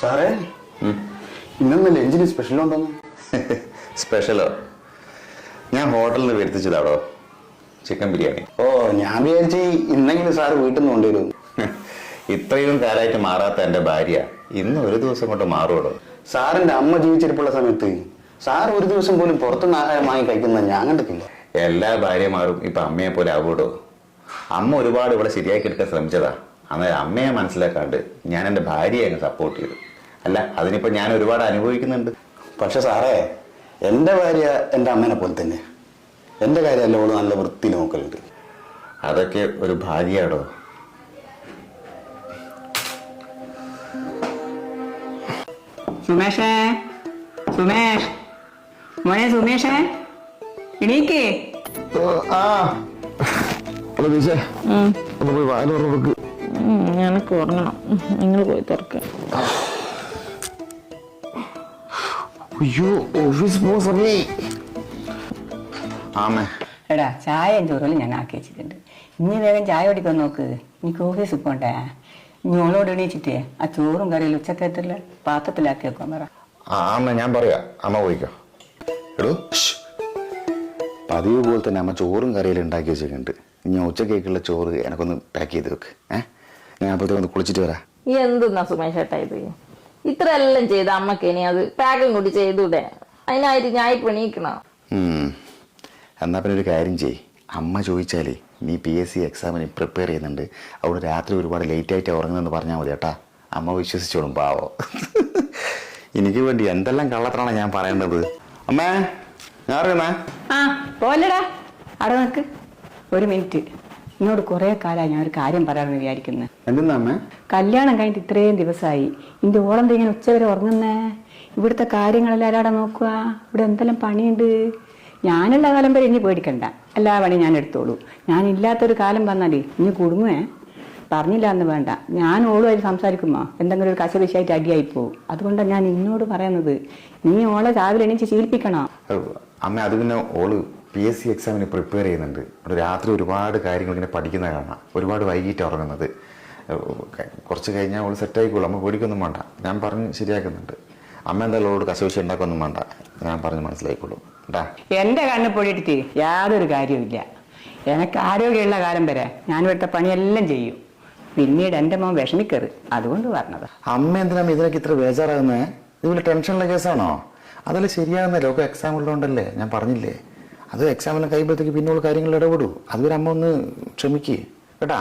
സാറേ ഇന്നൊന്ന് ലഞ്ചിന് സ്പെഷ്യൽ ഉണ്ടോന്ന്? സ്പെഷ്യലോ? ഞാൻ ഹോട്ടലിൽ നിന്ന് വരുത്തിച്ചതാടോ, ചിക്കൻ ബിരിയാണി. ഓ, ഞാൻ വിചാരിച്ച് ഇന്നെങ്കിലും സാറ് വീട്ടിൽ നിന്ന് കൊണ്ടുവരും. ഇത്രയും കാലമായിട്ട് മാറാത്ത എൻ്റെ ഭാര്യ ഇന്ന് ഒരു ദിവസം കൊണ്ട് മാറുമോ? സാറിന്റെ അമ്മ ജീവിച്ചിരിപ്പുള്ള സമയത്ത് സാർ ഒരു ദിവസം പോലും പുറത്തുനിന്ന് ആഹാരം വാങ്ങി കഴിക്കുന്നത് ഞാൻ കണ്ടിട്ടില്ല. എല്ലാ ഭാര്യമാരും ഇപ്പൊ അമ്മയെ പോലെ ആകൂടോ. അമ്മ ഒരുപാട് ഇവിടെ ശരിയാക്കി എടുക്കാൻ ശ്രമിച്ചതാ. അന്നേരം അമ്മയെ മനസ്സിലാക്കാണ്ട് ഞാൻ എൻ്റെ ഭാര്യയെ അങ്ങ് സപ്പോർട്ട് ചെയ്തു. അല്ല, അതിനിപ്പോ ഞാൻ ഒരുപാട് അനുഭവിക്കുന്നുണ്ട്. പക്ഷെ സാറേ, എൻ്റെ ഭാര്യ എൻ്റെ അമ്മേനെ പോലെ തന്നെ. എൻ്റെ കാര്യമല്ല, അവള് നല്ല വൃത്തി നോക്കലുണ്ട്. അതൊക്കെ ഒരു ഭാര്യയാടോ. സുമേഷേ, സുമേഷ്, മോനെ സുമേഷേ, എണീക്കേ. ഞാനൊക്കെ ഉറങ്ങണം. നിങ്ങൾ പോയി തുറക്ക. എടാ, ചായയും ചോറും ഞാൻ ആക്കി വെച്ചിട്ടുണ്ട്. ഇനി വേഗം ചായ കുടിക്കാൻ നോക്ക്. എനിക്ക് ഓഫീസിൽ പോണ്ടേ. ഇനി ഓളോട് എണീച്ചിട്ടേ ആ ചോറും കറിയിൽ ഉച്ചക്കത്തില്ല പാത്രത്തിലാക്കി വെക്കാൻ പറ. ഞാൻ പറയാ, അമ്മ പോയിക്കോ. എടോ, പതിവ് പോലെ തന്നെ അമ്മ ചോറും കറിയെല്ലാം ഉണ്ടാക്കി വെച്ചിട്ടുണ്ട്. ഇനി ഉച്ചക്കേക്കുള്ള ചോറ് എനക്കൊന്ന് പാക്ക് ചെയ്ത് വെക്ക്. ഞാൻ അപ്പോഴത്തേക്ക് ഒന്ന് കുളിച്ചിട്ട് വരാം. എന്തെന്നാ സുമേഷ് ഏട്ടാ ഇത്? ഇത്ര എല്ലാം ചെയ്ത അമ്മക്ക് ഇനി അത് പാക്കും കൂടി ചെയ്തൂടെ? അതിനായിട്ട് ഞാൻ ഇപ്പൊ എണീക്കണം. എന്നാ പിന്നെ ഒരു കാര്യം ചെയ്യ്. അമ്മ ചോദിച്ചാലേ നീ PSC എക്സാമിന് പ്രിപ്പയർ ചെയ്യുന്നുണ്ട്, അവിടെ രാത്രി ഒരുപാട് ലേറ്റ് ആയിട്ട് ഉറങ്ങുന്നെന്ന് പറഞ്ഞാൽ മതി കേട്ടാ. അമ്മ വിശ്വസിച്ചോളും, പാവോ. എനിക്ക് വേണ്ടി എന്തെല്ലാം കള്ളത്തരാണ് ഞാൻ പറയേണ്ടത്. അമ്മേ, ഞാൻ അറിയുന്നേ. ആ പോലടാ, അവിടെ നിക്ക് ഒരു മിനിറ്റ്. എന്നോട് കുറെ കാലമായി ഞാൻ ഒരു കാര്യം പറയാമെന്ന് വിചാരിക്കുന്നത്. എന്തെന്നാ അമ്മേ? കല്യാണം കഴിഞ്ഞിട്ട് ഇത്രയും ദിവസമായി ഇന്റെ ഓളെന്താ ഇങ്ങനെ ഉച്ചവരെ ഉറങ്ങുന്നേ? ഇവിടുത്തെ കാര്യങ്ങളെല്ലാം ആരാടെ നോക്കുക? ഇവിടെ എന്തെല്ലാം പണിയുണ്ട്. ഞാനുള്ള കാലം വരെ ഇനി പേടിക്കണ്ട, എല്ലാ പണി ഞാൻ എടുത്തോളൂ. ഞാനില്ലാത്തൊരു കാലം വന്നാലേ ഇനി കുടുങ്ങേ. പറഞ്ഞില്ല എന്ന് വേണ്ട, ഞാൻ ഓളുമായിട്ട് സംസാരിക്കുമ്പോ എന്തെങ്കിലും ഒരു കശപിശായിട്ട് അടിയായി പോകും. അതുകൊണ്ടാണ് ഞാൻ ഇന്നോട് പറയുന്നത്, നീ ഓളെ രാവിലെ എണീച്ച് ശീലിപ്പിക്കണം. അമ്മ, അത് പിന്നെ ഓള് PSC എക്സാമിന് പ്രിപ്പയർ ചെയ്യുന്നുണ്ട്. രാത്രി ഒരുപാട് കാര്യങ്ങൾ ഇങ്ങനെ പഠിക്കുന്ന കാണാം. ഒരുപാട് വൈകിട്ട് ഉറങ്ങുന്നത്. കുറച്ച് കഴിഞ്ഞാൽ ഓള് സെറ്റ് ആയിക്കോളൂ. അമ്മ പേടിക്കൊന്നും വേണ്ട, ഞാൻ പറഞ്ഞ് ശരിയാക്കുന്നുണ്ട്. അമ്മ എന്തായാലും ഓളോട് കശവിശ ഉണ്ടാക്കൊന്നും വേണ്ട, ഞാൻ പറഞ്ഞ് മനസ്സിലായിക്കോളൂ കേട്ടാ. എന്റെ കണ്ണ് പൊടിയിട്ട് യാതൊരു കാര്യവുമില്ല. എനിക്ക് ആരോഗ്യമുള്ള കാലം വരെ ഞാൻ ഇവിടുത്തെ പണിയെല്ലാം ചെയ്യും. പിന്നീട് എന്റെ മോൻ വിഷമിക്കരുത്, അതുകൊണ്ട് പറഞ്ഞത്. അമ്മ എന്തിനാ ഇതിനൊക്കെ ഇത്ര ബേജാറാകുന്നേ? ഇതുപോലെ ടെൻഷനുള്ള കേസാണോ? അതല്ല ശരിയാകുന്ന ലോക എക്സാം ഉള്ളതുകൊണ്ടല്ലേ, ഞാൻ പറഞ്ഞില്ലേ. അത് എക്സാമെല്ലാം കഴിയുമ്പോഴത്തേക്ക് പിന്നോട് കാര്യങ്ങൾ ഇടപെടൂ. അതുവരെ അമ്മ ഒന്ന് ക്ഷമിക്കേ കേട്ടാ.